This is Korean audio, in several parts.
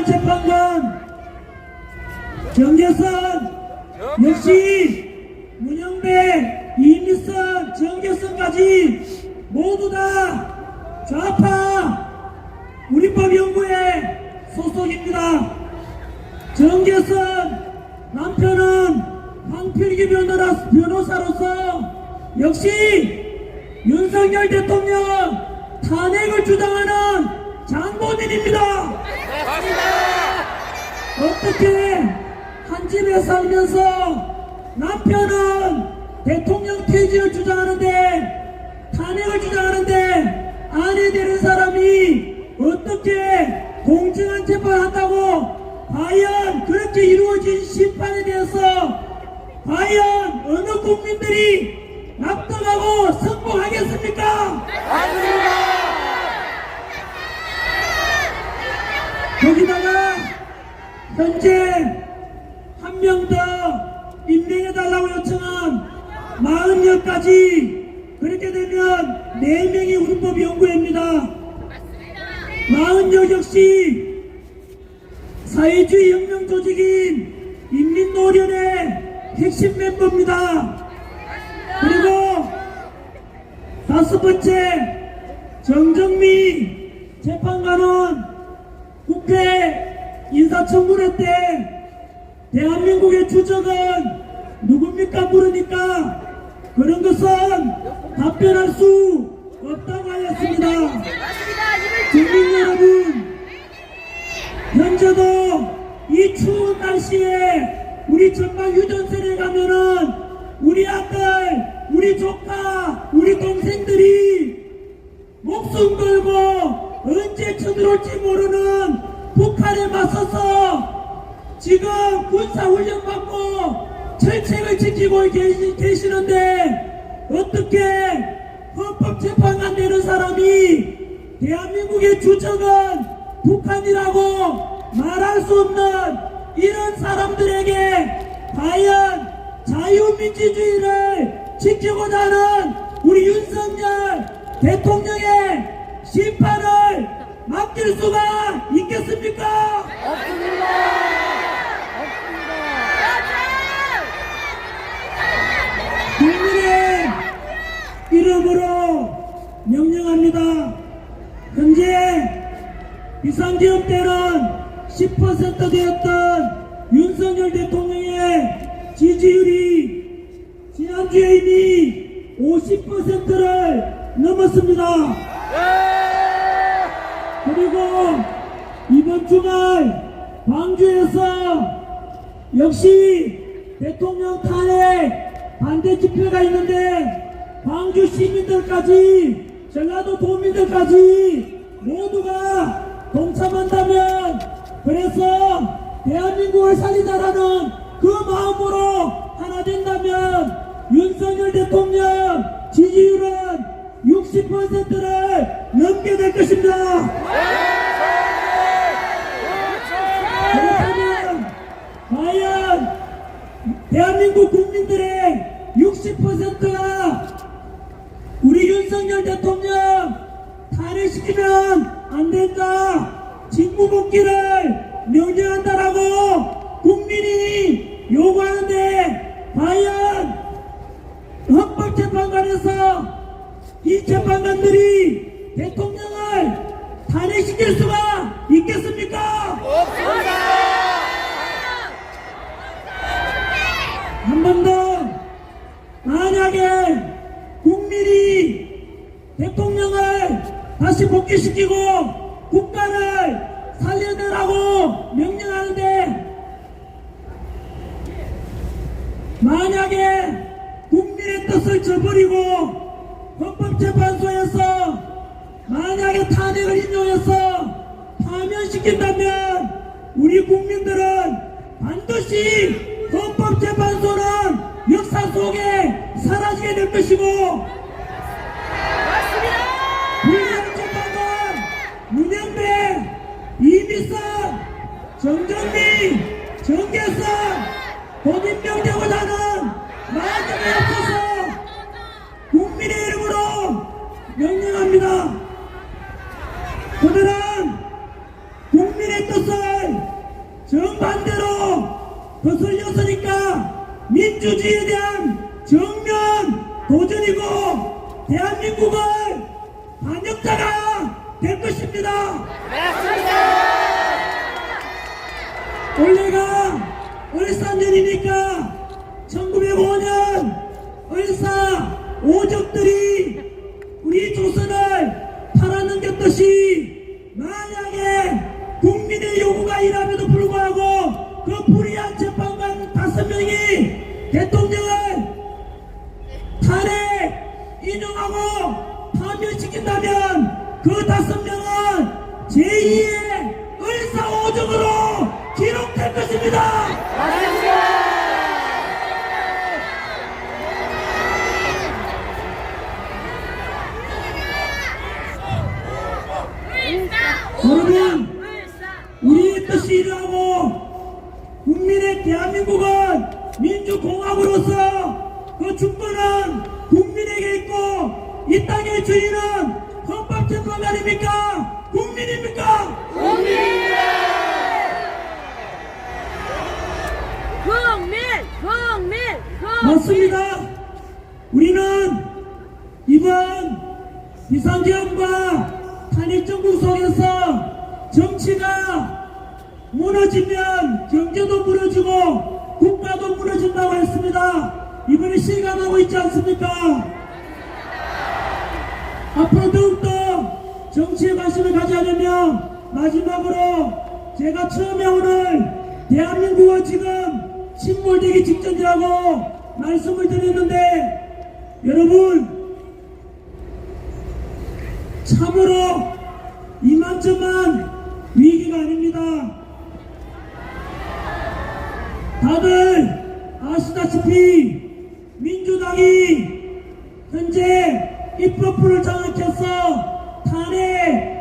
헌법재판관 정계선 역시 문영배, 이미선, 정계선까지 모두 다 좌파 우리법연구회 소속입니다. 정계선 남편은 황필기 변호사로서 역시 윤석열 대통령 탄핵을 주장하는 장본인입니다. 어떻게 한 집에 살면서 남편은 대통령 퇴진을 주장하는데 탄핵을 주장하는데 아내 되는 사람이 어떻게 공정한 재판을 한다고 과연 그렇게 이루어진 심판에 대해서 과연 어느 국민들이 납득하고 승복하겠습니까? 거기다가 현재 한 명 더 임명해달라고 요청한 40여까지 그렇게 되면 4명이 헌법연구회입니다. 40여 역시 사회주의 혁명조직인 인민노련의 핵심 멤버입니다. 그리고 5번째 정정미 재판관은 국회 인사청문회 때 대한민국의 주적은 누굽니까 물으니까 그런 것은 답변할 수 없다고 하였습니다. 국민 여러분, 현재도 이 추운 날씨에 우리 전방 휴전선에 가면은 우리 아들, 우리 조카, 우리 동생들이 목숨 걸고 언제 쳐들어올지 모르는 북한에 맞서서 지금 군사훈련 받고 철책을 지키고 계시는데 어떻게 헌법재판관 되는 사람이 대한민국의 주적은 북한이라고 말할 수 없는 이런 사람들에게 과연 자유민주주의를 지키고자 하는 우리 윤석열 대통령의 심판을 맡길 수가 있겠습니까? 없습니다. 국민의 이름으로 명령합니다. 현재 비상계엄 때는 10% 되었던 윤석열 대통령의 지지율이 지난주에 이미 50%를 넘었습니다. 그리고 이번 주말 광주에서 역시 대통령 탄핵 반대 집회가 있는데 광주 시민들까지 전라도 도민들까지 모두가 동참한다면 그래서 대한민국을 살리자라는 그 마음으로 하나 된다면 윤석열 대통령 지지율은 60%를 넘게 될 것입니다. 그렇다면 과연 대한민국 국민들의 60%가 우리 윤석열 대통령 탄핵시키면 안 된다, 직무복귀를 명령한다라고 국민이 요구하는데 과연 헌법재판관에서 이 재판관들이 대통령을 탄핵시킬 수가 있겠습니까? 없습니다. 한 번 더, 만약에 국민이 대통령을 다시 복귀시키고 국가를 살려내라고 명령하는데 만약에 국민의 뜻을 저버리고 헌법재판소에서 만약에 탄핵을 인용해서 파면시킨다면 우리 국민들은 반드시 헌법재판소는 역사 속에 사라지게 될 것이고 불리한 재판관 문영배, 이미선, 정정미, 정계선 법임명되고자 하는 마음에 앞서서 국민의 이름으로 명령합니다. 그들은 국민의 뜻을 정반대로 거슬렸으니까 민주주의에 대한 정면 도전이고 대한민국을 반역자가 될 것입니다. 올해가 을사년이니까 1905년 을사 오적들이 우리 조선을 팔아넘겼듯이 만약에 국민의 요구가 이람에도 불구하고 그 불의한 재판관 5명이 대통령을 탄핵 인용하고 파면시킨다면 그 5명은 제2의 을사오적으로 기록될 것입니다. 여러분, 우리의 뜻이 이루하고 국민의 대한민국은 민주공화국으로서 그 주권은 국민에게 있고 이 땅의 주인은 헌법재판관 아닙니까? 국민입니까? 국민! 맞습니다. 우리는 이번 비상계엄과 탄핵정국 속에서 정치가 무너지면 경제도 무너지고 국가도 무너진다고 했습니다. 이번에 실감하고 있지 않습니까? 앞으로 더욱더 정치에 관심을 가지려면 마지막으로 제가 처음에 오늘 대한민국은 지금 침몰되기 직전이라고 말씀을 드렸는데 여러분 참으로 이만저만 위기가 아닙니다. 다들 아시다시피 민주당이 현재 입법부를 장악해서 탄핵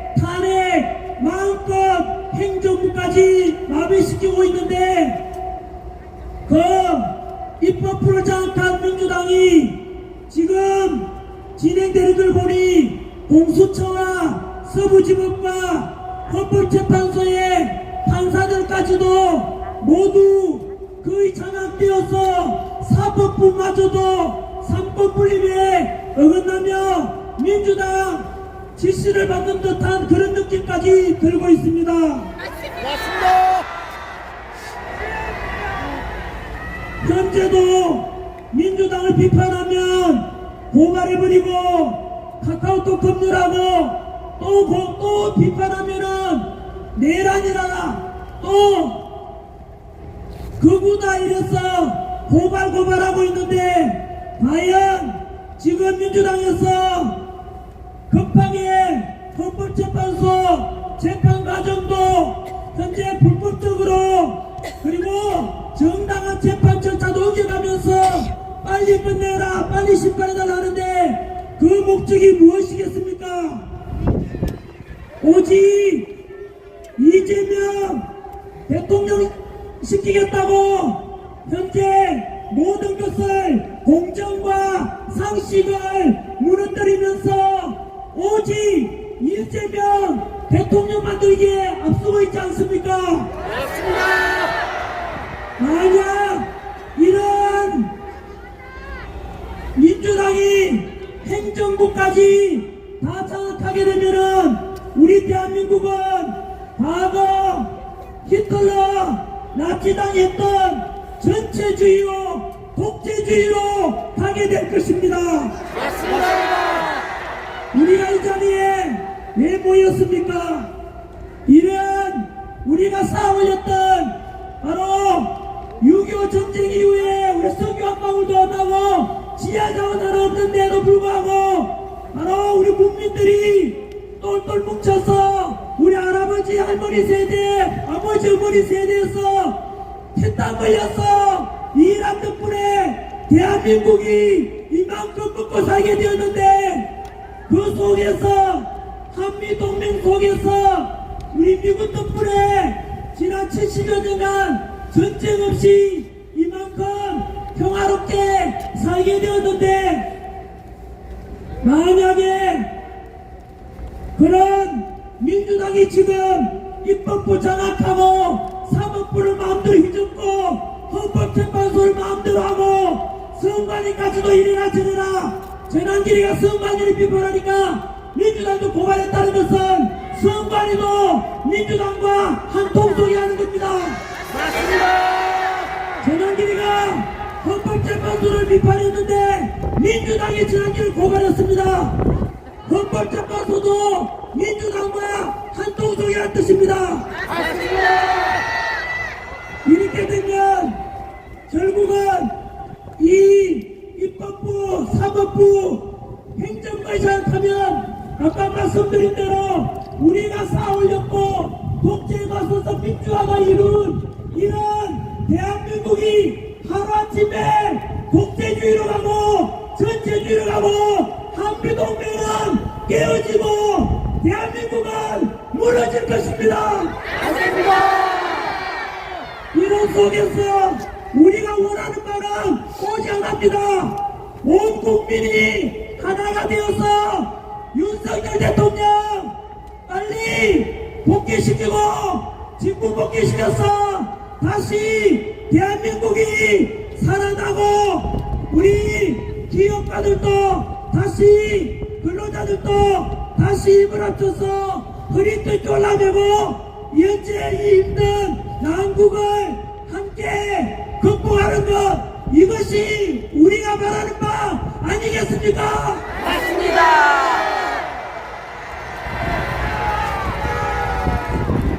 마음껏 행정부까지 마비시키고 있는데 그 입법부를 장악한 민주당이 지금 진행되는 걸 보니 공수처와 서부지법과 헌법재판소의 판사들까지도 모두 거의 장악되어서 사법부마저도 삼권분립에 어긋나며 민주당 지시를 받는 듯한 그런 느낌까지 들고 있습니다. 맞습니다. 현재도 민주당을 비판하면 고발해버리고 카카오톡 검열하고 또 비판하면은 내란이라 또 극우다 이래서 고발하고 있는데 과연 지금 민주당에서 급하게 헌법재판소 재판 과정도 현재 불법적으로 그리고 정당한 재판 절차도 어겨가면서 빨리 끝내라 빨리 심판해달라 하는데 그 목적이 무엇이겠습니까? 오직 이재명 대통령 시키겠다고 현재 모든 것을 공정과 상식을 무너뜨리면서 오직 이재명 대통령 만들기에 앞서고 있지 않습니까? 맞습니다. 만약 이런 민주당이 행정부까지 다 장악하게 되면은 우리 대한민국은 과거 히틀러 나치당이 했던 전체주의로 독재주의로 가게 될 것입니다. 맞습니다. 우리가 이 자리에 왜 모였습니까? 이런 우리가 쌓아올렸던 바로 6.25 전쟁 이후에 우리 석유 한 방울도 안 나고 지하자원 하나 없는데도 불구하고 바로 우리 국민들이 똘똘 뭉쳐서 우리 할아버지 할머니 세대 아버지 어머니 세대에서 피땀 흘려서 이 일한 덕분에 대한민국이 이만큼 먹고 살게 되었는데 그 속에서 한미동맹 속에서 우리 미국 덕분에 지난 70여 년간 전쟁 없이 이만큼 평화롭게 살게 되었는데 만약에 그런 민주당이 지금 입법부 장악하고 사법부를 민주당까지도 이래라 저래라 전환길이가 선관위를 비판하니까 민주당도 고발했다는 것은 선관위도 민주당과 한 통속이 하는 겁니다. 맞습니다. 전환길이가 헌법재판소를 비판했는데 민주당이 전환길을 고발했습니다. 헌법재판소도 민주당과 한 통속이라는 뜻입니다. 맞습니다. 이렇게 되면 결국은 이 입법부, 사법부, 행정부에 잘못하면 아까 말씀드린 대로 우리가 쌓아올렸고 독재에 맞서서 민주화가 이룬 이런 대한민국이 하루아침에 독재주의로 가고 전체주의로 가고 한미동맹은 깨어지고 대한민국은 무너질 것입니다. 맞습니다. 이런 속에서 우리가 원하는 바는 오지 않습니다. 온 국민이 하나가 되어서 윤석열 대통령 빨리 복귀시키고 직무 복귀시켜서 다시 대한민국이 살아나고 우리 기업가들도 다시 근로자들도 다시 힘을 합쳐서 허리띠 올라매고 현재 이 힘든 난국을 함께 극복하는 것 이것이 우리가 바라는 바 아니겠습니까? 맞습니다.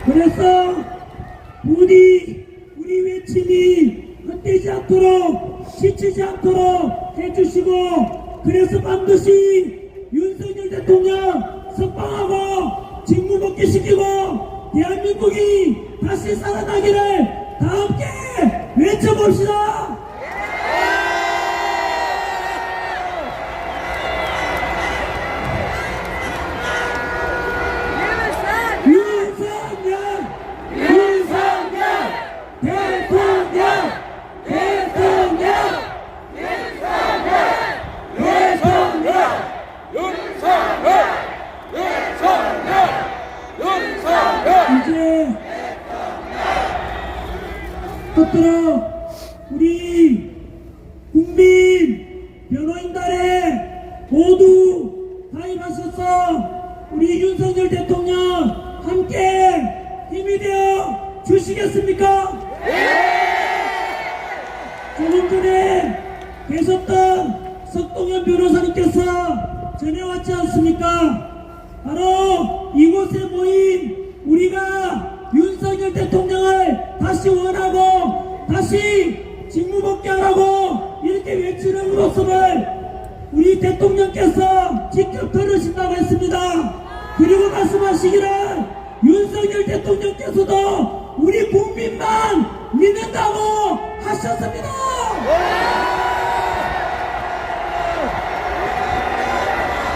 그래서 부디 우리 외침이 헛되지 않도록 지치지 않도록 해주시고 그래서 반드시 윤석열 대통령 석방하고 직무복귀시키고 대한민국이 다시 살아나기를 다 함께 외쳐봅시다. 윤석열 대통령 이제 끝으로 우리 국민 변호인단에 모두 가입하셔서 우리 윤석열 대통령 함께 힘이 되어 주시겠습니까? 조금 전에 계셨던 석동현 변호사님께서 전해왔지 않습니까? 바로 이곳에 모인 우리가 윤석열 대통령을 다시 원하고 다시 직무복귀하라고 이렇게 외치는 모습을 우리 대통령께서 직접 들으신다고 했습니다. 그리고 말씀하시기를 윤석열 대통령께서도 우리 국민만 믿는다고 하셨습니다.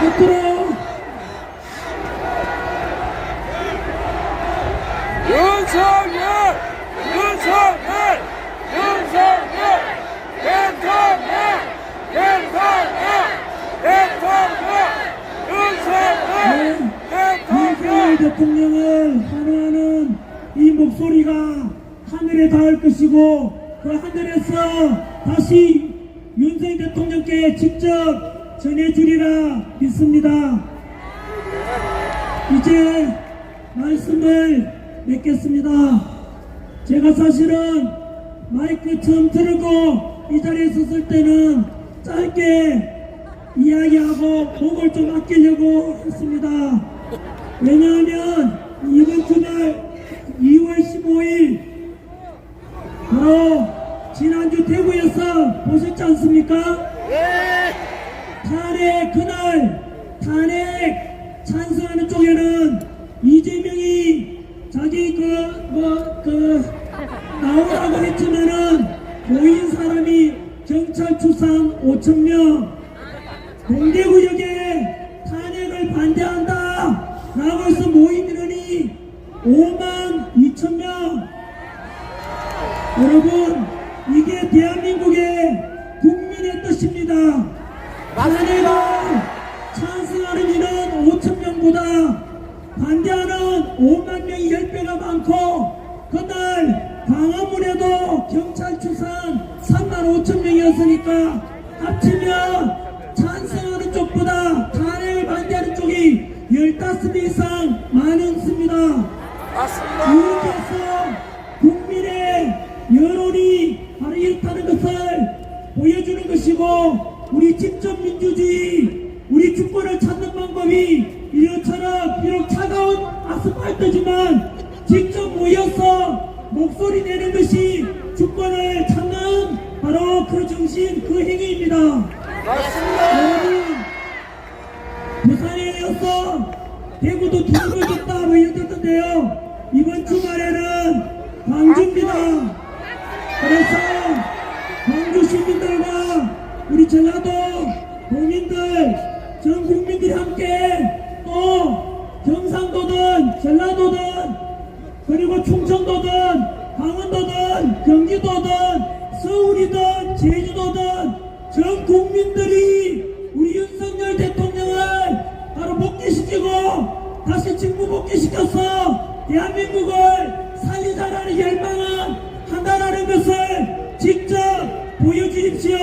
끝으로 윤석열 윤석열 대통령을 환호하는 이 목소리가 하늘에 닿을 것이고 그 하늘에서 다시 윤석열 대통령께 직접 전해주리라 믿습니다. 이제 말씀을 맺겠습니다. 제가 사실은 마이크 처음 틀고 이 자리에 섰을 때는 짧게 이야기하고 목을 좀 아끼려고 했습니다. 왜냐하면 이번 주말 2월 15일 바로 지난주 대구에서 보셨지 않습니까? 탄핵 그날 탄핵 찬성하는 쪽에는 이재명이 자기 나오라고 했지만은 모인 사람이 경찰 추산 5,000명 동대구역에 탄핵을 반대한다 라고 해서 모인 인원이 52,000명. 여러분 이게 대한민국의 국민의 뜻입니다. 탄핵을 찬성하는 인원 5,000명보다 반대하는 5만 명이 10배가 많고 그날 광화문에도 경찰 추산 35,000명이었으니까 합친 15배 이상 많습니다. 맞습니다. 이렇게 해서 국민의 여론이 바로 이렇다는 것을 보여주는 것이고, 우리 직접 민주주의, 우리 주권을 찾는 방법이 이처럼 비록 차가운 아스팔트지만 직접 모여서 목소리 내는 것이 주권을 찾는 바로 그 정신, 그 행위입니다. 맞습니다. 여러분, 부산에 이어서 대구도 두들겨졌다 뭐 이랬던데요. 이번 주말에는 광주입니다. 그래서 광주 시민들과 우리 전라도 도민들, 전 국민들이 함께 또 경상도든 전라도든 그리고 충청도든 강원도든 경기도든 서울이든 제주도든 전 국민들이 우리 윤석열 대통령을 바로 복귀시키고 다시 직무 복귀시켜서 대한민국을 살리자라는 열망은 한다라는 것을 직접 보여주십시오.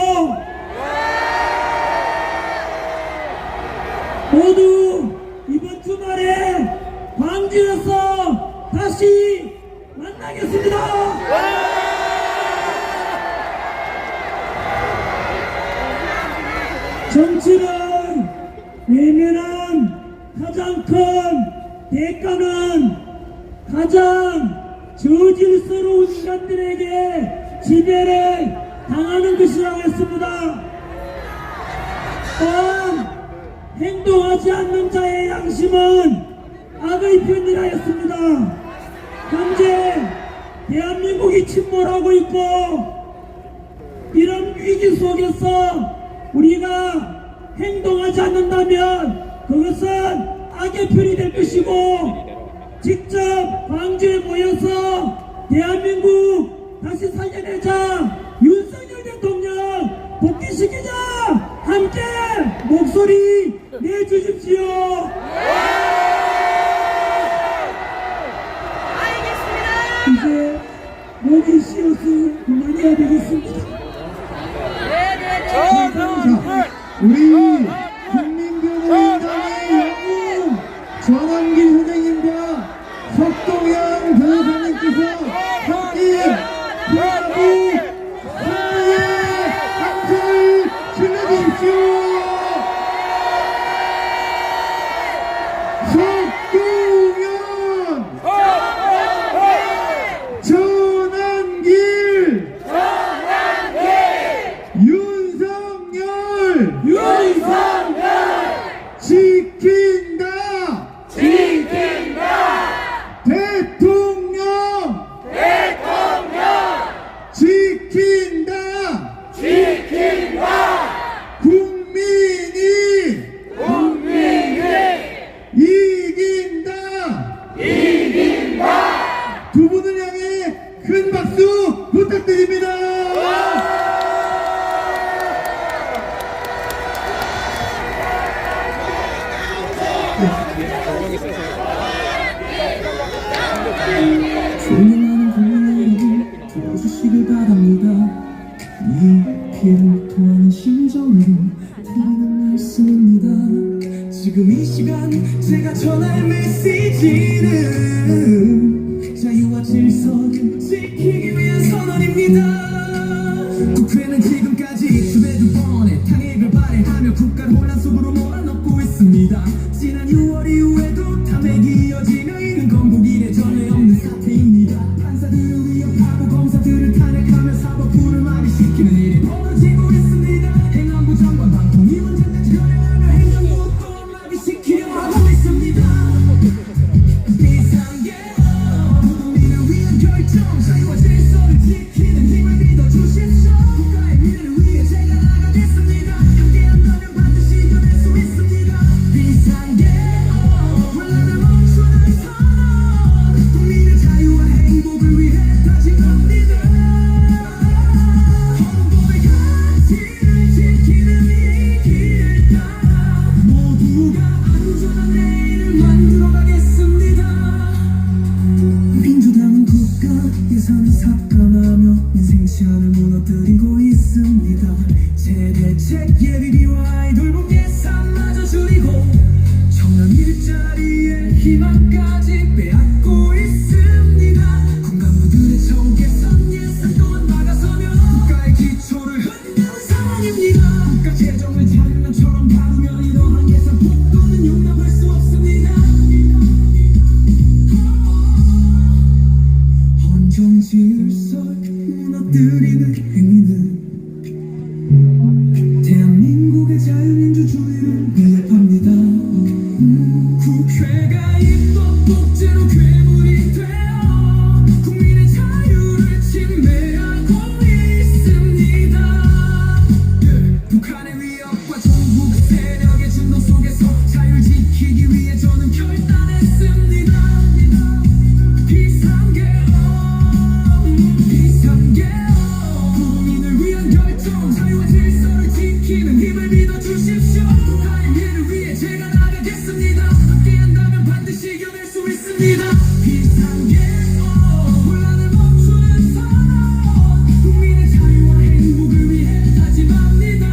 모두 이번 주말에 광주에서 다시 만나겠습니다. 정치는 외면한 가장 큰 대가는 가장 저질스러운 인간들에게 지배를 당하는 것이라고 했습니다. 또한 행동하지 않는 자의 양심은 악의 편이라 했습니다. 현재 대한민국이 침몰하고 있고, 이런 위기 속에서 우리가 행동하지 않는다면 그것은 악의 편이 될 것이고, 직접 광주에 모여서 대한민국 다시 살려내자, 윤석열 대통령 복귀시키자, 함께 목소리 내주십시오. 이제 목이 쉬어서 그만해야 되겠습니다. 전원들! 우리 국민교회당의 영웅 전환길 선생님과 석동현 변호사님께서 함께 대한민국 사회의 함성을 질러주십시오. 석동현 전환길 윤석열 지킨다 대통령 지킨다 국민이 이긴다 두 분을 향해 큰 박수 부탁드립니다. 존경하는 국민 여러분, 들어주시길 바랍니다. 이 피해를 토하는 심정으로 드리는 말씀입니다. 지금 이 시간 제가 전할 메시지는 자유와 질서를 지키기 위한 선언입니다. 국회는 지금까지 주에 2번의 탄핵을 발행하며 국가를 혼란 속으로 몰아넣고 있습니다. 지난 6월 이후에도 탐핵이 이어지며 이는 건국일에 전에 없는 사태입니다. 판사들을 위협하고 검사들을 탄핵하며 사법부를 마비시키는 일이 벌어지고 있습니다. 행안부 장관 방통위원장까지 연행하며 행정부 또 마비시키려 하고 있습니다. 비상계 국민을 위한 결정, 자유와 질서를 지키는 힘을 믿어주십시오. 국가의 미래를 위해 제가 나가겠습니다. 함께한다면 반드시 이겨낼 수 있습니다. 비상계 원란을 멈추는 선언, 국민의 자유와 행복을 위해 다짐 합니다. 헌법의 가치를 지키는 이 길을 따라 모두가 안전한 내일을 만들어가겠습니다. 민주당은 국가 예산을 삭감하며 인생 시간을 무너뜨리고 있습니다. 재대책 예비비와 아이돌복 예산마저 줄이고 청년 일자리 질서 무너뜨리는 행위는 대한민국의 자유민주주의를 위협합니다. 국회가 입법 복제로 괴물이 되어 국민의 자유를 침해하고 있습니다. 북한의 위협과 중국 세력의 진노 속에서 자유를 지키기 위해 저는 결단했습니다. 비상계엄 국민을 위한 결정 자유와 질서를 지키는 힘을 믿어주십시오. 국가의 미래를 위해 제가 나가겠습니다. 함께한다면 반드시 이겨낼 수 있습니다. 비상계엄 혼란을 멈추는 선언 국민의 자유와 행복을 위해 다짐합니다.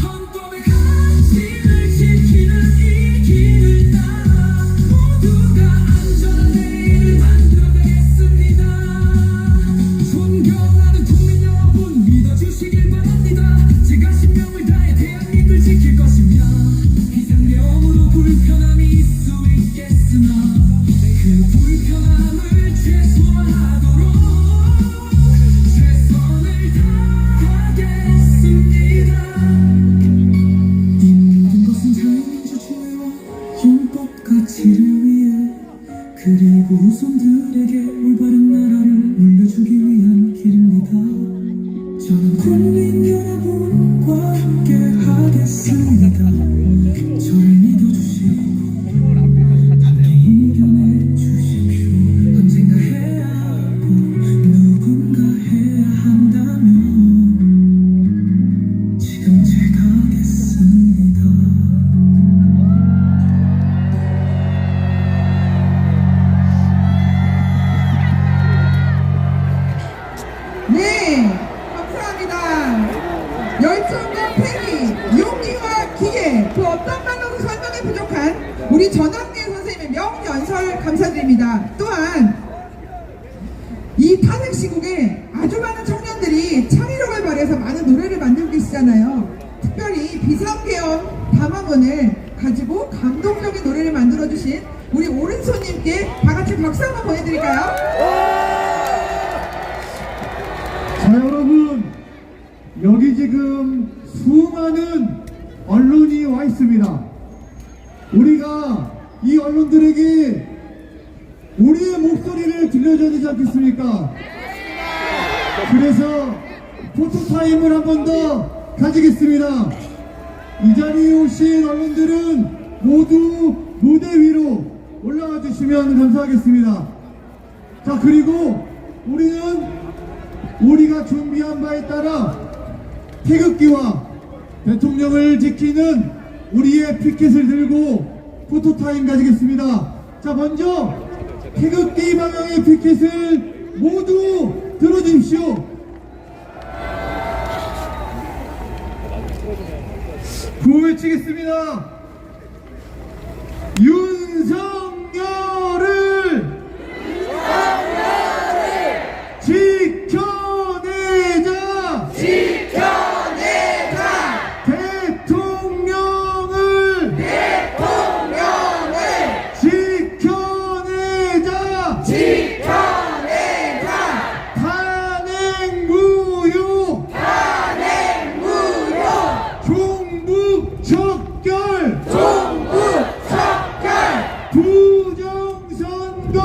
헌법의 가치를 지키는 이 길을 따라 모두가 안전한 내일을 만들어가겠습니다. 존경하는 국민 여러분 믿어주시길 바랍니다. 제가 신명을 다해 대한민국을 지킬 것이며 비상계엄으로 불편함이 있을 수 있겠으나 그 불편함을 최소화하도록 최선을 다하겠습니다. 이 모든 것은 자유민주주의와 헌법 가치를 위해 그리고 후손들에게 올바른 나라를 물려주기 위한 길입니다. 저는 국민 여러분과 함께 하겠습니다. 저를 믿어주시고 함께 이겨내 주십시오. 언젠가 해야 하고 누군가 해야 한다면 지금 제가 하겠습니다. 네, 감사합니다. 열정과 패기, 용기와 기회, 그 어떤 말로도 설명이 부족한 우리 전학계 선생님의 명연설 감사드립니다. 또한 이 탄핵 시국에 아주 많은 청년들이 창의력을 발휘해서 많은 노래를 만들고 계시잖아요. 특별히 비상계엄 담화문을 가지고 감동적인 노래를 만들어주신 우리 오른손님께 다 같이 박수 한번 보내드릴까요? 자, 여러분, 여기 지금 수많은 언론이 와 있습니다. 우리가 이 언론들에게 우리의 목소리를 들려줘야 되지 않겠습니까? 그래서 포토타임을 한 번 더 가지겠습니다. 이 자리에 오신 언론들은 모두 무대 위로 올라와 주시면 감사하겠습니다. 자, 그리고 우리가 준비한 바에 따라 태극기와 대통령을 지키는 우리의 피켓을 들고 포토타임 가지겠습니다. 자, 먼저 태극기 방향의 피켓을 모두 들어주십시오. 구호 외치겠습니다. 윤석열을 지켜내자! 대통령을 지켜내자! 탄핵 무효! 종북 척결! 부정선거!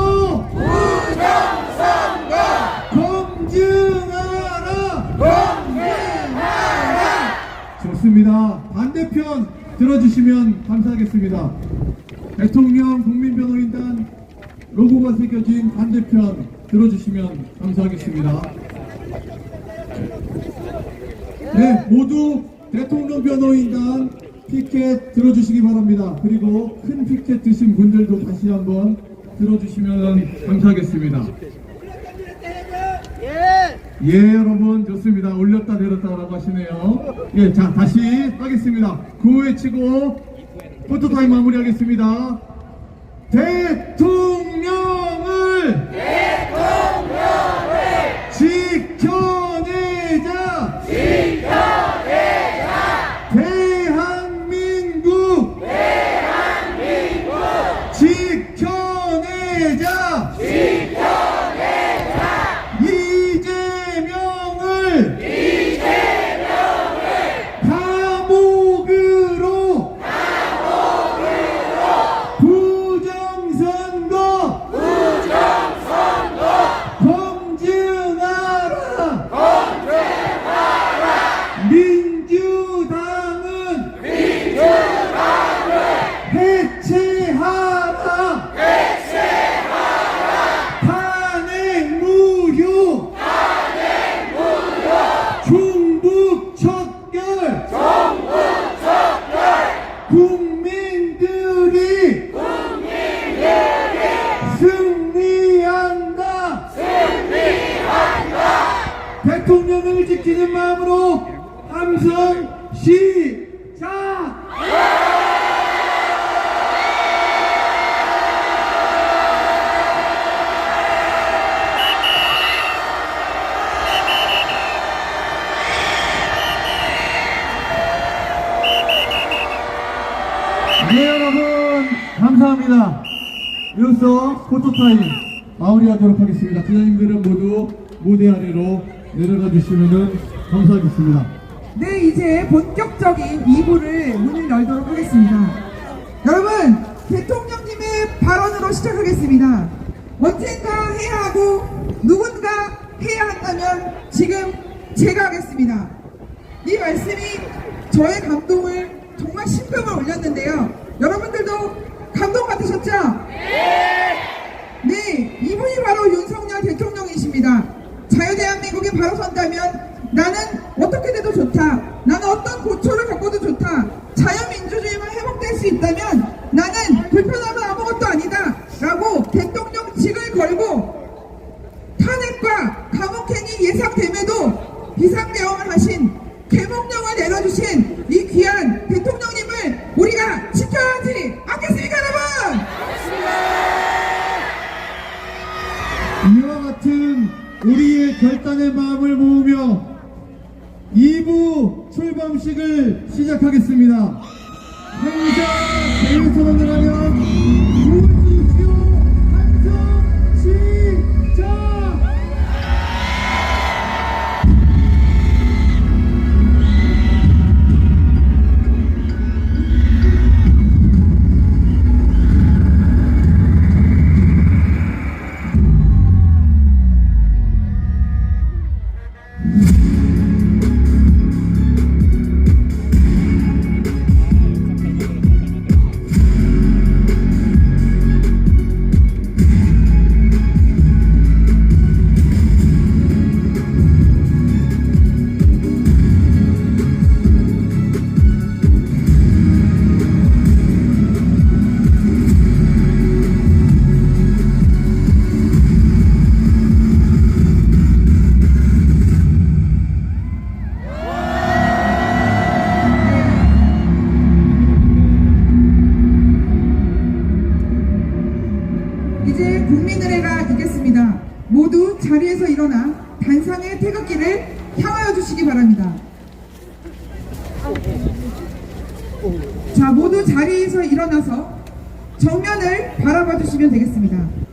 검증하라! 좋습니다. 반대편 들어주시면 감사하겠습니다. 대통령 국민변호인단 로고가 새겨진 반대편 들어주시면 감사하겠습니다. 네, 모두 대통령 변호인단 피켓 들어주시기 바랍니다. 그리고 큰 피켓 드신 분들도 다시 한번 들어주시면 감사하겠습니다. 예, 여러분, 좋습니다. 올렸다 내렸다라고 하시네요. 예, 자, 다시 하겠습니다. 구호 외치고 포토타임 마무리하겠습니다. 대통령을 지켜내자! 대한민국 지켜내자! 느끼는 마음으로 함성 시작! 네, 여러분 감사합니다. 이로써 포토타임 마무리하도록 하겠습니다. 기자님들은 모두 무대 아래로 내려가 주시면 감사하겠습니다. 네, 이제 본격적인 2부를 문을 열도록 하겠습니다. 여러분, 대통령님의 발언으로 시작하겠습니다. 언젠가 해야 하고 누군가 해야 한다면 지금 제가 하겠습니다. 이 말씀이 저의 감동을 정말 심금을 울렸는데요. 여러분들도 감동받으셨죠? 네, 이분이 바로 윤석열 대통령이십니다. 자유대한민국에 바로 선다면 나는 어떻게 돼도 좋다. 나는 어떤 고초를 겪어도 좋다. 자유민주주의만 회복될 수 있다면 나는 불편함은 아무것도 아니다. 라고 대통령직을 걸고 탄핵과 감옥행위 예상됨에도 비상대응을 하신 계몽령을 내려주신 이 귀한 대통령님을 우리가 지켜야 하지 않겠습니까, 여러분? 이와 같은 우리의 결단의 마음을 모으며 2부 출범식을 시작하겠습니다. 항상 대선언을 하면 구호해주십시오. 함성 시작! 이제 국민의례가 있겠습니다. 모두 자리에서 일어나 단상의 태극기를 향하여 주시기 바랍니다. 자, 모두 자리에서 일어나서 정면을 바라봐 주시면 되겠습니다.